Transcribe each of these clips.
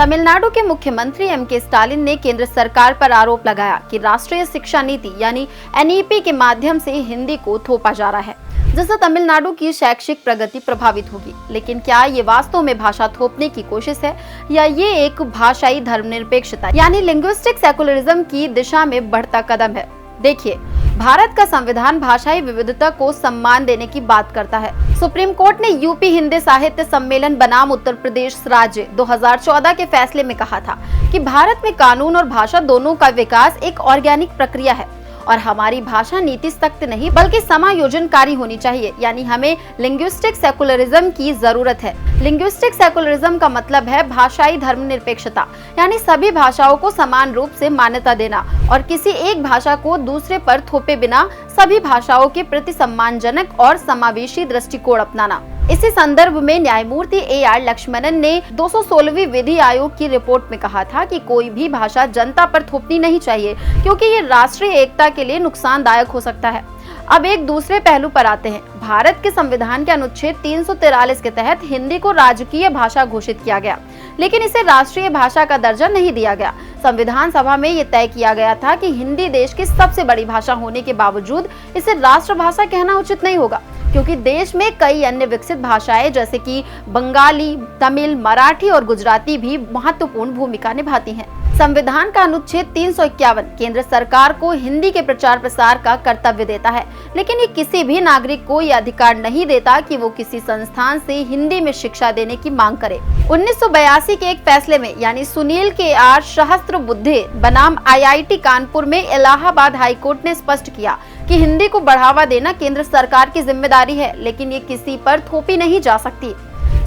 तमिलनाडु के मुख्यमंत्री MK. Stalin ने केंद्र सरकार पर आरोप लगाया कि राष्ट्रीय शिक्षा नीति यानी एनईपी के माध्यम से हिंदी को थोपा जा रहा है, जिससे तमिलनाडु की शैक्षिक प्रगति प्रभावित होगी। लेकिन क्या ये वास्तव में भाषा थोपने की कोशिश है या ये एक भाषाई धर्मनिरपेक्षता यानी लिंग्विस्टिक सेकुलरिज्म की दिशा में बढ़ता कदम है? देखिए, भारत का संविधान भाषाई विविधता को सम्मान देने की बात करता है। सुप्रीम कोर्ट ने यूपी हिंदी साहित्य सम्मेलन बनाम उत्तर प्रदेश राज्य 2014 के फैसले में कहा था कि भारत में कानून और भाषा दोनों का विकास एक ऑर्गेनिक प्रक्रिया है और हमारी भाषा नीति सख्त नहीं बल्कि समायोजनकारी होनी चाहिए, यानी हमें लिंग्विस्टिक सेकुलरिज्म की जरूरत है। लिंग्विस्टिक सेकुलरिज्म का मतलब है भाषाई धर्मनिरपेक्षता, यानी सभी भाषाओं को समान रूप से मान्यता देना और किसी एक भाषा को दूसरे पर थोपे बिना सभी भाषाओं के प्रति सम्मानजनक और समावेशी दृष्टिकोण अपनाना। इसी संदर्भ में न्यायमूर्ति ए.आर. लक्ष्मणन ने 216वीं विधि आयोग की रिपोर्ट में कहा था कि कोई भी भाषा जनता पर थोपनी नहीं चाहिए, क्योंकि ये राष्ट्रीय एकता के लिए नुकसानदायक हो सकता है। अब एक दूसरे पहलू पर आते हैं। भारत के संविधान के अनुच्छेद 343 के तहत हिंदी को राजकीय भाषा घोषित किया गया, लेकिन इसे राष्ट्रीय भाषा का दर्जा नहीं दिया गया। संविधान सभा में ये तय किया गया था कि हिंदी देश की सबसे बड़ी भाषा होने के बावजूद इसे राष्ट्रभाषा कहना उचित नहीं होगा, क्योंकि देश में कई अन्य विकसित भाषाएं जैसे कि बंगाली, तमिल, मराठी और गुजराती भी महत्वपूर्ण भूमिका निभाती हैं। संविधान का अनुच्छेद 351 केंद्र सरकार को हिंदी के प्रचार प्रसार का कर्तव्य देता है, लेकिन ये किसी भी नागरिक को ये अधिकार नहीं देता कि वो किसी संस्थान से हिंदी में शिक्षा देने की मांग करे। 1982 के एक फैसले में यानी सुनील के.आर. सहस्त्रबुद्धे बनाम IIT कानपुर में इलाहाबाद हाईकोर्ट ने स्पष्ट किया कि हिंदी को बढ़ावा देना केंद्र सरकार की जिम्मेदारी है, लेकिन ये किसी पर थोपी नहीं जा सकती।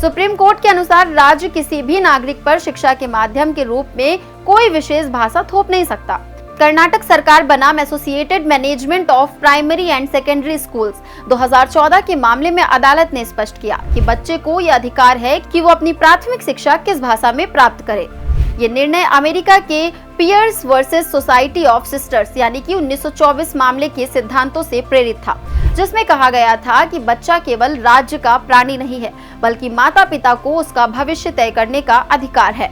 सुप्रीम कोर्ट के अनुसार राज्य किसी भी नागरिक पर शिक्षा के माध्यम के रूप में कोई विशेष भाषा थोप नहीं सकता। कर्नाटक सरकार बनाम associated management of primary and secondary schools 2014 के मामले में अदालत ने स्पष्ट किया कि बच्चे को यह अधिकार है कि वो अपनी प्राथमिक शिक्षा किस भाषा में प्राप्त करे। ये निर्णय अमेरिका के Pierce versus society of sisters यानी कि 1924 मामले के सिद्धांतों से प्रेरित था, जिसमें कहा गया था कि बच्चा केवल राज्य का प्राणी नहीं है, बल्कि माता पिता को उसका भविष्य तय करने का अधिकार है।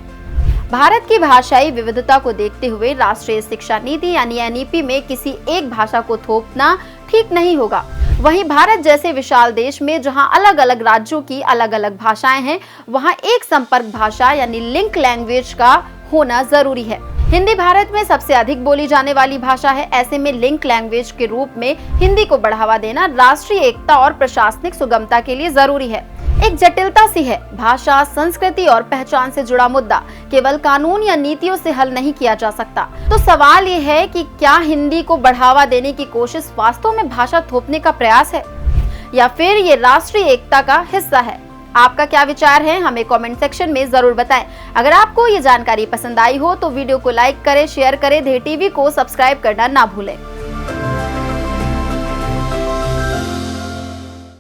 भारत की भाषाई विविधता को देखते हुए राष्ट्रीय शिक्षा नीति यानी एनईपी में किसी एक भाषा को थोपना ठीक नहीं होगा। वहीं भारत जैसे विशाल देश में जहां अलग अलग राज्यों की अलग अलग भाषाएं हैं, वहां एक संपर्क भाषा यानी लिंक लैंग्वेज का होना जरूरी है। हिंदी भारत में सबसे अधिक बोली जाने वाली भाषा है। ऐसे में लिंक लैंग्वेज के रूप में हिंदी को बढ़ावा देना राष्ट्रीय एकता और प्रशासनिक सुगमता के लिए जरूरी है। एक जटिलता सी है। भाषा, संस्कृति और पहचान से जुड़ा मुद्दा केवल कानून या नीतियों से हल नहीं किया जा सकता। तो सवाल ये है कि क्या हिंदी को बढ़ावा देने की कोशिश वास्तव में भाषा थोपने का प्रयास है या फिर ये राष्ट्रीय एकता का हिस्सा है? आपका क्या विचार है, हमें कमेंट सेक्शन में जरूर बताएं। अगर आपको ये जानकारी पसंद आई हो तो वीडियो को लाइक करें, शेयर करें, धे टीवी को सब्सक्राइब करना ना भूलें।